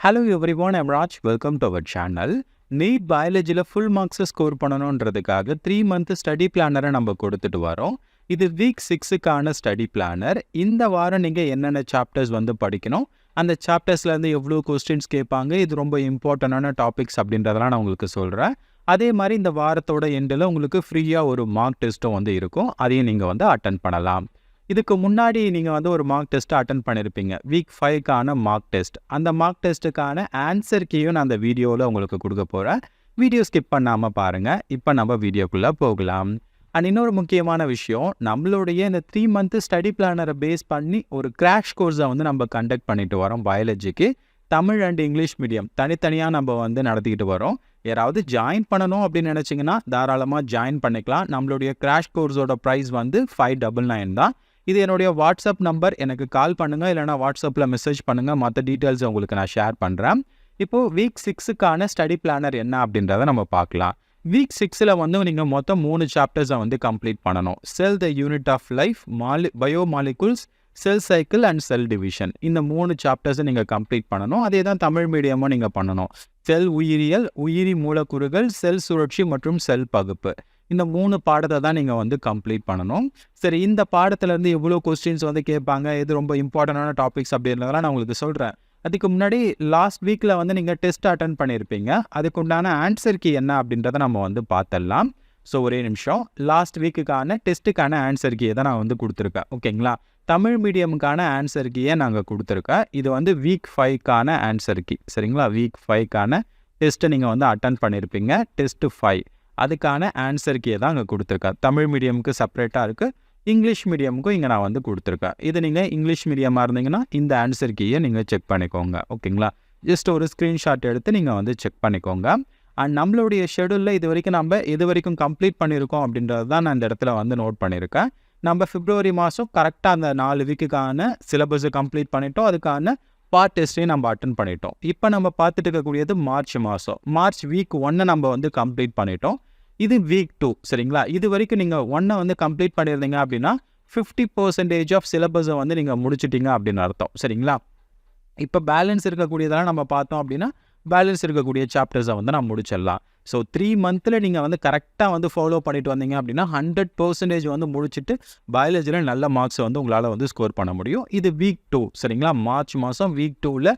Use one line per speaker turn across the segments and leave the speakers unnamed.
Hello everyone, I'm Raj. Welcome to our channel. NEET Biology full marks score பண்ணனும்ன்றதுக்காக 3 month study planner நம்ம கொடுத்துட்டு வரோம். இது week 6 கான study planner. இந்த வாரம் நீங்க என்னென்ன chapters வந்து படிக்கணும், அந்த chaptersல இருந்து எவ்வளவு questions கேட்பாங்க, இது ரொம்ப இம்பார்ட்டன்டான டாபிக்ஸ் அப்படின்றதெல்லாம் நான் உங்களுக்கு சொல்றேன். அதே மாதிரி இந்த வாரத்தோட எண்டில் உங்களுக்கு ஃப்ரீயா ஒரு மார்க் டெஸ்ட்டும் வந்து இருக்கும். அதையும் நீங்க வந்து அட்டெண்ட் பண்ணலாம். இதுக்கு முன்னாடி நீங்கள் வந்து ஒரு மார்க் டெஸ்ட்டை அட்டன் பண்ணியிருப்பீங்க. வீக் 5க்கான மார்க் டெஸ்ட். அந்த மார்க் டெஸ்ட்டுக்கான ஆன்சர் கீயும் நான் அந்த வீடியோவில் உங்களுக்கு கொடுக்க போகிறேன். வீடியோ ஸ்கிப் பண்ணாமல் பாருங்கள். இப்போ நம்ம வீடியோக்குள்ளே போகலாம். அண்ட் இன்னொரு முக்கியமான விஷயம், நம்மளுடைய இந்த 3 month ஸ்டடி பிளானரை பேஸ் பண்ணி ஒரு கிராஷ் கோர்ஸை வந்து நம்ம கண்டக்ட் பண்ணிட்டு வரோம். பயாலஜிக்கு தமிழ் அண்ட் இங்கிலீஷ் மீடியம் தனித்தனியாக நம்ம வந்து நடத்திக்கிட்டு வரோம். யாராவது ஜாயின் பண்ணணும் அப்படின்னு நினச்சிங்கன்னா தாராளமாக ஜாயின் பண்ணிக்கலாம். நம்மளுடைய கிராஷ் கோர்ஸோட ப்ரைஸ் வந்து 599 தான். இது என்னுடைய வாட்ஸ்அப் நம்பர். எனக்கு கால் பண்ணுங்கள், இல்லைனா வாட்ஸ்அப்பில் மெசேஜ் பண்ணுங்கள். மற்ற டீட்டெயில்ஸ் உங்களுக்கு நான் ஷேர் பண்ணுறேன். இப்போது வீக் 6க்கான ஸ்டடி பிளானர் என்ன அப்படின்றத நம்ம பார்க்கலாம். வீக் 6ல் வந்து நீங்கள் மொத்தம் 3 சாப்டர்ஸை வந்து கம்ப்ளீட் பண்ணணும். Cell the unit of life, bio molecules, cell cycle and cell division. இந்த 3 சாப்டர்ஸை நீங்கள் கம்ப்ளீட் பண்ணணும். அதே தான் தமிழ் மீடியமாக நீங்கள் பண்ணணும். செல் உயிரியல், உயிரி மூலக்கூறுகள், செல் சுழற்சி மற்றும் செல் பகுப்பு. இந்த 3 பாடத்தை தான் நீங்கள் வந்து கம்ப்ளீட் பண்ணணும். சரி, இந்த பாடத்துலேருந்து எவ்வளோ கொஸ்டின்ஸ் வந்து கேட்பாங்க, இது ரொம்ப இம்பார்ட்டண்டான டாபிக்ஸ் அப்படின்றதெல்லாம் நான் உங்களுக்கு சொல்கிறேன். அதுக்கு முன்னாடி லாஸ்ட் வீக்கில் வந்து நீங்கள் டெஸ்ட் அட்டன் பண்ணியிருப்பீங்க. அதுக்கு உண்டான ஆன்சர் கீ என்ன அப்படின்றத நம்ம வந்து பார்த்துடலாம். ஸோ ஒரே நிமிஷம். லாஸ்ட் வீக்குக்கான டெஸ்ட்டுக்கான ஆன்சர் கீயை தான் நான் வந்து கொடுத்துருக்கேன். ஓகேங்களா? தமிழ் மீடியமுக்கான ஆன்சர் கீயை நாங்கள் கொடுத்துருக்கேன். இது வந்து வீக் 5க்கான ஆன்சர் கீ. சரிங்களா? வீக் 5க்கான டெஸ்ட்டை நீங்கள் வந்து அட்டன் பண்ணியிருப்பீங்க. டெஸ்ட்டு 5 அதுக்கான ஆன்சர் கீயை தான் அங்கே கொடுத்துருக்கேன். தமிழ் மீடியமுக்கு செப்பரேட்டாக இருக்குது, இங்கிலீஷ் மீடியமுக்கும் இங்கே நான் வந்து கொடுத்துருக்கேன். இது நீங்கள் இங்கிலீஷ் மீடியமாக இருந்தீங்கன்னா இந்த ஆன்சர் கீயை நீங்கள் செக் பண்ணிக்கோங்க. ஓகேங்களா? ஜஸ்ட் ஒரு ஸ்க்ரீன்ஷாட் எடுத்து நீங்கள் வந்து செக் பண்ணிக்கோங்க. அண்ட் நம்மளுடைய ஷெடியூலில் இது வரைக்கும் நம்ம எது வரைக்கும் கம்ப்ளீட் பண்ணியிருக்கோம் அப்படின்றது தான் நான் இந்த இடத்துல வந்து நோட் பண்ணியிருக்கேன். நம்ம பிப்ரவரி மாதம் கரெக்டாக அந்த 4 வீக்குக்கான சிலபஸை கம்ப்ளீட் பண்ணிட்டோம். அதுக்கான பார்ட் டெஸ்ட்டையும் நம்ம அட்டன் பண்ணிட்டோம். இப்போ நம்ம பார்த்துட்டு இருக்கக்கூடியது மார்ச் மாதம். மார்ச் வீக் 1 நம்ம வந்து கம்ப்ளீட் பண்ணிட்டோம். இது வீக் 2. சரிங்களா? இது வரைக்கும் நீங்கள் 1 வந்து கம்ப்ளீட் பண்ணியிருந்தீங்க அப்படின்னா 50% ஆஃப் சிலபஸை வந்து நீங்கள் முடிச்சிட்டிங்க அப்படின்னு அர்த்தம். சரிங்களா? இப்போ பேலன்ஸ் இருக்கக்கூடியதெல்லாம் நம்ம பார்த்தோம் அப்படின்னா பேலன்ஸ் இருக்கக்கூடிய சாப்டர்ஸை வந்து நான் முடிச்சிடலாம். ஸோ 3 monthல் நீங்கள் வந்து கரெக்டாக வந்து ஃபாலோ பண்ணிட்டு வந்தீங்க அப்படின்னா 100% வந்து முடிச்சுட்டு பயாலஜியில் நல்ல மார்க்ஸை வந்து உங்களால் வந்து ஸ்கோர் பண்ண முடியும். இது வீக் 2. சரிங்களா? மார்ச் மாதம் வீக் 2ல்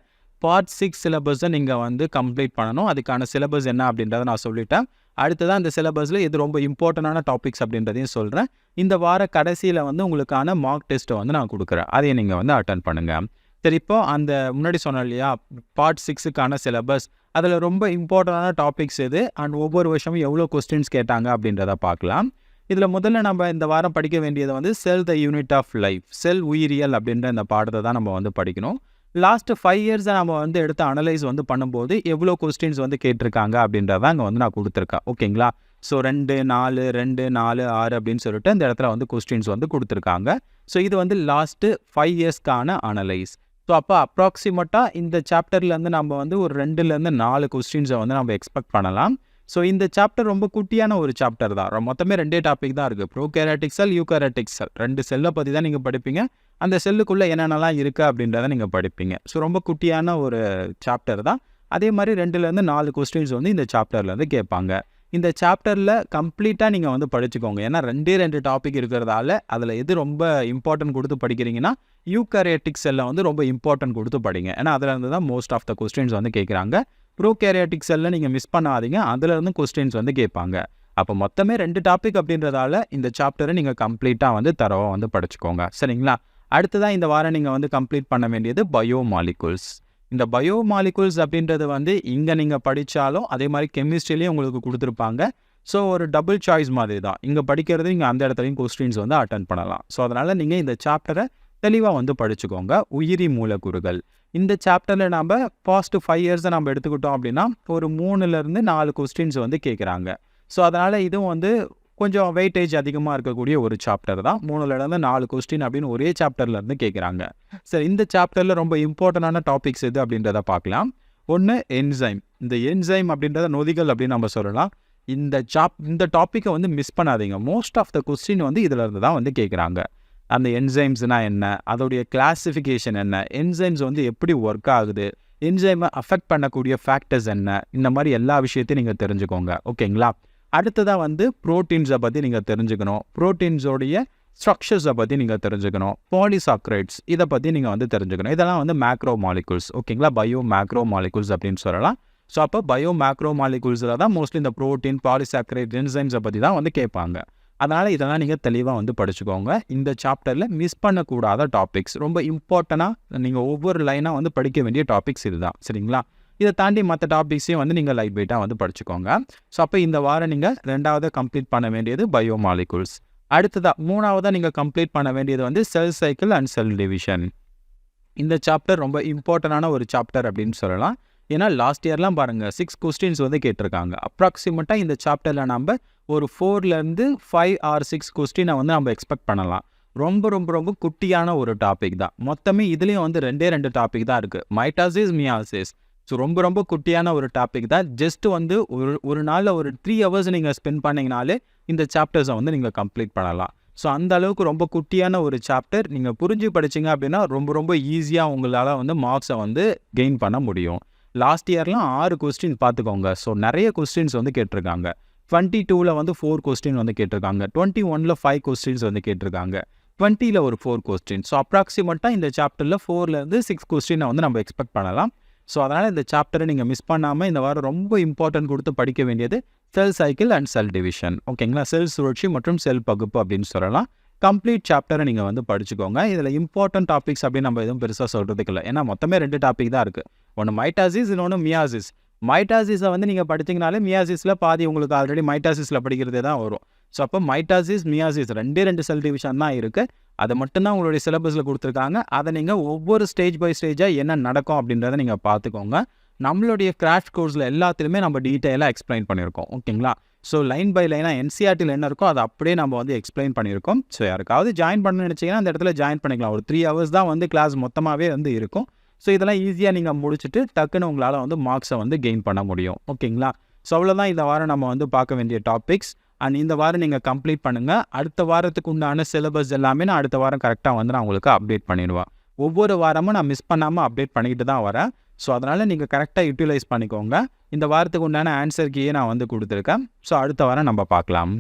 பார்ட் 6 சிலபஸை நீங்கள் வந்து கம்ப்ளீட் பண்ணணும். அதுக்கான சிலபஸ் என்ன அப்படின்றத நான் சொல்லிட்டேன். அடுத்ததான் இந்த சிலபஸில் இது ரொம்ப இம்பார்ட்டண்டான டாபிக்ஸ் அப்படின்றதையும் சொல்கிறேன். இந்த வார கடைசியில் வந்து உங்களுக்கான மார்க் டெஸ்ட்டை வந்து நான் கொடுக்குறேன். அதையும் நீங்கள் வந்து அட்டன் பண்ணுங்கள். சரி, இப்போ அந்த முன்னாடி சொன்னோம் இல்லையா, பார்ட் 6க்கான சிலபஸ், அதில் ரொம்ப இம்பார்ட்டண்டான டாபிக்ஸ் எது அண்ட் ஒவ்வொரு வருஷமும் எவ்வளோ கொஸ்டின்ஸ் கேட்டாங்க அப்படின்றத பார்க்கலாம். இதில் முதல்ல நம்ம இந்த வாரம் படிக்க வேண்டியது வந்து செல் த யூனிட் ஆஃப் லைஃப், செல் உயிரியல் அப்படின்ற இந்த பாடத்தை தான் நம்ம வந்து படிக்கணும். லாஸ்ட்டு 5 இயர்ஸை நம்ம வந்து எடுத்து அனலைஸ் வந்து பண்ணும்போது எவ்வளோ கொஸ்டின்ஸ் வந்து கேட்டிருக்காங்க அப்படின்றத அங்கே வந்து நான் கொடுத்துருக்கேன். ஓகேங்களா? ஸோ 2, 4, 2, 4, 6 அப்படின்னு சொல்லிட்டு இந்த இடத்துல வந்து கொஸ்டின்ஸ் வந்து கொடுத்துருக்காங்க. ஸோ இது வந்து லாஸ்ட்டு 5 இயர்ஸ்க்கான அனலைஸ். ஸோ அப்போ அப்ராக்சிமேட்டாக இந்த சாப்டர்லேருந்து நம்ம வந்து ஒரு 2லேருந்து 4 கொஸ்டின்ஸை வந்து நம்ம எக்ஸ்பெக்ட் பண்ணலாம். ஸோ இந்த சாப்டர் ரொம்ப குட்டியான ஒரு சாப்டர் தான். மொத்தமே 2 டாபிக் தான் இருக்குது. ப்ரோகேரியாட்டிக் செல், யூகேரியாட்டிக் செல், 2 செல்லை பற்றி தான் நீங்கள் படிப்பீங்க. அந்த செல்லுக்குள்ளே என்னென்னலாம் இருக்குது அப்படின்றத நீங்கள் படிப்பீங்க. ஸோ ரொம்ப குட்டியான ஒரு சாப்டர் தான். அதே மாதிரி 2லேருந்து 4 கொஸ்டின்ஸ் வந்து இந்த சாப்டர்லேருந்து கேட்பாங்க. இந்த சாப்டரில் கம்ப்ளீட்டாக நீங்கள் வந்து படிச்சுக்கோங்க. ஏன்னா 2 டாபிக் இருக்கிறதால அதில் எது ரொம்ப இம்பார்ட்டன்ட் கொடுத்து படிக்கிறீங்கன்னா யூகேரியாட்டிக் செல்லை வந்து ரொம்ப இம்பார்ட்டன்ட் கொடுத்து படிங்க. ஏன்னா அதில் இருந்து தான் மோஸ்ட் ஆஃப் த கொஸ்டின்ஸ் வந்து கேட்குறாங்க. ப்ரோகேரியாட்டிக் செல்லை நீங்கள் மிஸ் பண்ணாதீங்க, அதிலிருந்து கொஸ்டின்ஸ் வந்து கேட்பாங்க. அப்போ மொத்தமே 2 டாபிக் அப்படின்றதால இந்த சாப்டரை நீங்கள் கம்ப்ளீட்டாக வந்து தரவாக வந்து படிச்சுக்கோங்க. சரிங்களா? அடுத்ததான் இந்த வாரம் நீங்கள் வந்து கம்ப்ளீட் பண்ண வேண்டியது பயோ மாலிகுல்ஸ். இந்த பயோ மாலிகுல்ஸ் அப்படின்றது வந்து இங்கே நீங்கள் படித்தாலும் அதே மாதிரி கெமிஸ்ட்ரிலேயும் உங்களுக்கு கொடுத்துருப்பாங்க. ஸோ ஒரு டபுள் சாய்ஸ் மாதிரி தான். இங்கே படிக்கிறது இங்கே அந்த இடத்துலையும் கொஸ்டின்ஸ் வந்து அட்டன் பண்ணலாம். ஸோ அதனால் நீங்கள் இந்த சாப்டரை தெளிவாக வந்து படிச்சுக்கோங்க. உயிரி மூலக்கூறுகள் இந்த சாப்டரில் நம்ம பாஸ்ட் 5 இயர்ஸை நம்ம எடுத்துக்கிட்டோம் அப்படின்னா ஒரு 3லேருந்து 4 கொஸ்டின்ஸ் வந்து கேட்குறாங்க. ஸோ அதனால் இதுவும் வந்து கொஞ்சம் வெயிட்டேஜ் அதிகமாக இருக்கக்கூடிய ஒரு சாப்டர் தான். 3லேருந்து 4 கொஸ்டின் அப்படின்னு ஒரே சாப்டர்லேருந்து கேட்குறாங்க. சரி, இந்த சாப்டரில் ரொம்ப இம்பார்ட்டண்டான டாபிக்ஸ் எது அப்படின்றத பார்க்கலாம். ஒன்று என்சைம். இந்த என்சைம் அப்படின்றத நொதிகள் அப்படின்னு நம்ம சொல்லலாம். இந்த டாப்பிக்கை வந்து மிஸ் பண்ணாதீங்க. மோஸ்ட் ஆஃப் த கொஸ்டின் வந்து இதில் இருந்து தான் வந்து கேட்குறாங்க. அந்த என்சைம்ஸ்னால் என்ன, அதோடைய கிளாசிஃபிகேஷன் என்ன, என்சைம்ஸ் வந்து எப்படி ஒர்க் ஆகுது, என்சைமை அஃபெக்ட் பண்ணக்கூடிய ஃபேக்டர்ஸ் என்ன, இந்த மாதிரி எல்லா விஷயத்தையும் நீங்கள் தெரிஞ்சுக்கோங்க. ஓகேங்களா? அடுத்ததாக வந்து ப்ரோட்டீன்ஸை பற்றி நீங்கள் தெரிஞ்சுக்கணும். ப்ரோட்டீன்ஸோடைய ஸ்ட்ரக்சர்ஸை பற்றி நீங்கள் தெரிஞ்சுக்கணும். பாலிசாக்ரைட்ஸ் இதை பற்றி நீங்கள் வந்து தெரிஞ்சுக்கணும். இதெல்லாம் வந்து மேக்ரோ மாலிகுல்ஸ். ஓகேங்களா? பயோ மேக்ரோ மாலிகுல்ஸ் அப்படின்னு சொல்லலாம். ஸோ அப்போ பயோ மேக்ரோ மாலிகுல்ஸில் தான் மோஸ்ட்லி இந்த ப்ரோட்டீன், பாலிசாக்ரைட், என்சைம்ஸை பற்றி தான் வந்து கேட்பாங்க. அதனால் இதெல்லாம் நீங்கள் தெளிவாக வந்து படிச்சுக்கோங்க. இந்த சாப்டரில் மிஸ் பண்ணக்கூடாத டாபிக்ஸ், ரொம்ப இம்பார்ட்டண்ட்டாக நீங்கள் ஒவ்வொரு லைனாக வந்து படிக்க வேண்டிய டாபிக்ஸ் இதுதான். சரிங்களா? இதை தாண்டி மற்ற டாபிக்ஸையும் வந்து நீங்கள் லைட் வெயிட்டாக வந்து படிச்சுக்கோங்க. ஸோ அப்போ இந்த வாரம் நீங்கள் 2வது கம்ப்ளீட் பண்ண வேண்டியது பயோ மாலிகுல்ஸ். அடுத்ததாக 3வது நீங்கள் கம்ப்ளீட் பண்ண வேண்டியது வந்து செல் சைக்கிள் அண்ட் செல் டிவிஷன். இந்த சாப்டர் ரொம்ப இம்பார்ட்டண்டான ஒரு சாப்டர் அப்படின்னு சொல்லலாம். ஏன்னா லாஸ்ட் இயர்லாம் பாருங்கள் 6 கொஸ்டின்ஸ் வந்து கேட்டிருக்காங்க. அப்ராக்சிமேட்டாக இந்த சாப்டரில் நம்ம ஒரு 4லேருந்து 5 ஆர் 6 கொஸ்டினை வந்து நம்ம எக்ஸ்பெக்ட் பண்ணலாம். ரொம்ப ரொம்ப ரொம்ப குட்டியான ஒரு டாபிக் தான். மொத்தமே இதுலேயும் வந்து 2 டாபிக் தான் இருக்குது, மைட்டாசிஸ், மியாசிஸ். ஸோ ரொம்ப ரொம்ப குட்டியான ஒரு டாபிக் தான். ஜஸ்ட் வந்து ஒரு நாளில் ஒரு 3 ஹவர்ஸ் நீங்கள் ஸ்பெண்ட் பண்ணிங்கனாலே இந்த சாப்டர்ஸை வந்து நீங்கள் கம்ப்ளீட் பண்ணலாம். ஸோ அந்த அளவுக்கு ரொம்ப குட்டியான ஒரு சாப்டர். நீங்கள் புரிஞ்சு படிச்சிங்க அப்படின்னா ரொம்ப ரொம்ப ஈஸியாக உங்களால் வந்து மார்க்ஸை வந்து கெயின் பண்ண முடியும். லாஸ்ட் இயர்லாம் 6 கொஸ்டின் பார்த்துக்கோங்க. ஸோ நிறைய கொஸ்டின்ஸ் வந்து கேட்டிருக்காங்க. 22ல் வந்து 4 கொஸ்டின் வந்து கேட்டிருக்காங்க. 21ல் 5 கொஸ்டின்ஸ் வந்து கேட்டிருக்காங்க. 20ல் ஒரு 4 கொஸ்டின். ஸோ அப்ராக்சிமேட்டாக இந்த சாப்டரில் 4லேருந்து 6 கொஸ்டினை வந்து நம்ம எக்ஸ்பெக்ட் பண்ணலாம். ஸோ அதனால் இந்த சாப்டரை நீங்கள் மிஸ் பண்ணாமல் இந்த வாரம் ரொம்ப இம்பார்ட்டன்ட் கொடுத்து படிக்க வேண்டியது செல் சைக்கிள் அண்ட் செல் டிவிஷன். ஓகேங்களா? செல் சுழற்சி மற்றும் செல் பகுப்பு அப்படின்னு சொல்லலாம். கம்ப்ளீட் சாப்டரை நீங்கள் வந்து படிச்சுக்கோங்க. இதில் இம்பார்ட்டன்ட் டாபிக்ஸ் அப்படின்னு நம்ம எதுவும் பெருசாக சொல்கிறதுக்கு இல்லை. ஏன்னா மொத்தமே 2 டாபிக் தான் இருக்குது. ஒன்று மைட்டாசிஸ், இன்னொன்று மியாசிஸ். மைட்டாசிஸை வந்து நீங்கள் படிச்சிங்கனாலே மியாசிஸில் பாதி உங்களுக்கு ஆல்ரெடி மைட்டாசிஸில் படிக்கிறதே தான் வரும். ஸோ அப்போ மைட்டாசிஸ், மியாசிஸ் 2 செல் டிவிஷன் தான் இருக்குது. அதை மட்டும்தான் உங்களுடைய சிலபஸில் கொடுத்துருக்காங்க. அதை நீங்கள் ஒவ்வொரு ஸ்டேஜ் பை ஸ்டேஜாக என்ன நடக்கும் அப்படின்றத நீங்கள் பார்த்துக்கோங்க. நம்மளுடைய கிராஷ் கோர்ஸில் எல்லாத்துலேயுமே நம்ம டீட்டெயிலாக எக்ஸ்பிளைன் பண்ணியிருக்கோம். ஓகேங்களா? ஸோ லைன் பை லைனாக என்சிஆர்டியில் என்ன இருக்கோ அதை அப்படியே நம்ம வந்து எக்ஸ்பிளைன் பண்ணியிருக்கோம். ஸோ யாருக்காவது ஜாயின் பண்ண நினச்சிங்கன்னா அந்த இடத்துல ஜாயின் பண்ணிக்கலாம். ஒரு 3 ஹவர்ஸ் தான் வந்து கிளாஸ் மொத்தமாகவே வந்து இருக்கும். ஸோ இதெல்லாம் ஈஸியாக நீங்கள் முடிச்சுட்டு டக்குன்னு உங்களால் வந்து மார்க்ஸை வந்து கெயின் பண்ண முடியும். ஓகேங்களா? ஸோ அவ்வளோதான் இந்த வாரம் நம்ம வந்து பார்க்க வேண்டிய டாபிக்ஸ். அண்ட் இந்த வாரம் நீங்கள் கம்ப்ளீட் பண்ணுங்கள். அடுத்த வாரத்துக்கு உண்டான சிலபஸ் எல்லாமே நான் அடுத்த வாரம் கரெக்டாக வந்து நான் உங்களுக்கு அப்டேட் பண்ணிடுவேன். ஒவ்வொரு வாரமும் நான் மிஸ் பண்ணாமல் அப்டேட் பண்ணிக்கிட்டு தான் வரேன். ஸோ அதனால் நீங்கள் கரெக்டாக யூட்டிலைஸ் பண்ணிக்கோங்க. இந்த வாரத்துக்கு உண்டான ஆன்சர் கீயை நான் வந்து கொடுத்துருக்கேன். ஸோ அடுத்த வாரம் நம்ம பார்க்கலாம்.